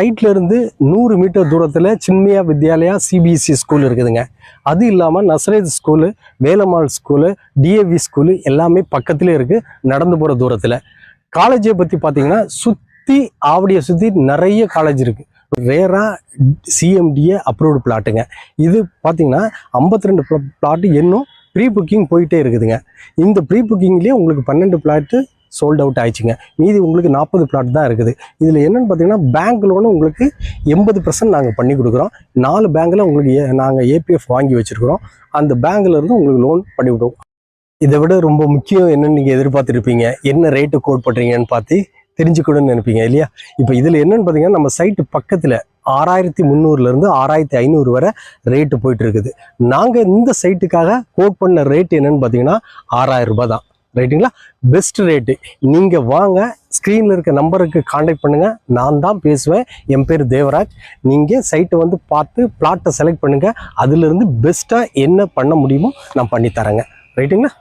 சைட்ல இருந்து 100 மீட்டர் தூரத்தில் சின்மயா வித்யாலயா சிபிஎஸ்சி ஸ்கூல் இருக்குதுங்க. அது இல்லாமல் Nazareth school, Velammal school, DAV school எல்லாமே பக்கத்துலேயே இருக்குது, நடந்து போகிற தூரத்தில். காலேஜை பற்றி பார்த்தீங்கன்னா ஆவடியை சுற்றி நிறைய காலேஜ் இருக்குது. ரேராக சிஎம்டிஏ அப்ரூவ்டு பிளாட்டுங்க. இது பார்த்தீங்கன்னா 52 பிளாட்டு இன்னும் ப்ரீ புக்கிங் போயிட்டே இருக்குதுங்க. இந்த ப்ரீ புக்கிங்லேயே உங்களுக்கு 12 பிளாட்டு சோல்ட் அவுட் ஆயிடுச்சுங்க. மீதி உங்களுக்கு 40 பிளாட் தான் இருக்குது. இதில் என்னென்னு பார்த்தீங்கன்னா பேங்க் லோனு உங்களுக்கு 80% நாங்கள் பண்ணி கொடுக்குறோம். 4 பேங்கில் உங்களுக்கு நாங்கள் ஏபிஎஃப் வாங்கி வச்சுருக்குறோம். அந்த பேங்க்லேருந்து உங்களுக்கு லோன் பண்ணி விடுவோம். இதை விட ரொம்ப முக்கியம் என்னென்னு நீங்கள் எதிர்பார்த்துருப்பீங்க, என்ன ரேட்டு கோட் பண்ணுறீங்கன்னு பார்த்து தெரிஞ்சுக்கணும்னு நினைப்பீங்க இல்லையா? இப்போ இதில் என்னென்னு பார்த்தீங்கன்னா நம்ம சைட்டு பக்கத்தில் 6300 6500 வரை ரேட்டு போயிட்டு இருக்குது. நாங்கள் இந்த சைட்டுக்காக கோட் பண்ண ரேட் என்னன்னு பார்த்தீங்கன்னா 6000 ரூபாய் தான். ரைட்டுங்களா? Best rate. நீங்கள் வாங்க, ஸ்க்ரீனில் இருக்க நம்பருக்கு காண்டாக்ட் பண்ணுங்கள். நான் தான் பேசுவேன். என் பேர் தேவராஜ். நீங்கள் சைட்டை வந்து பார்த்து பிளாட்டை செலக்ட் பண்ணுங்கள். அதிலிருந்து பெஸ்ட்டாக என்ன பண்ண முடியுமோ நான் பண்ணித்தரேங்க. ரைட்டுங்களா?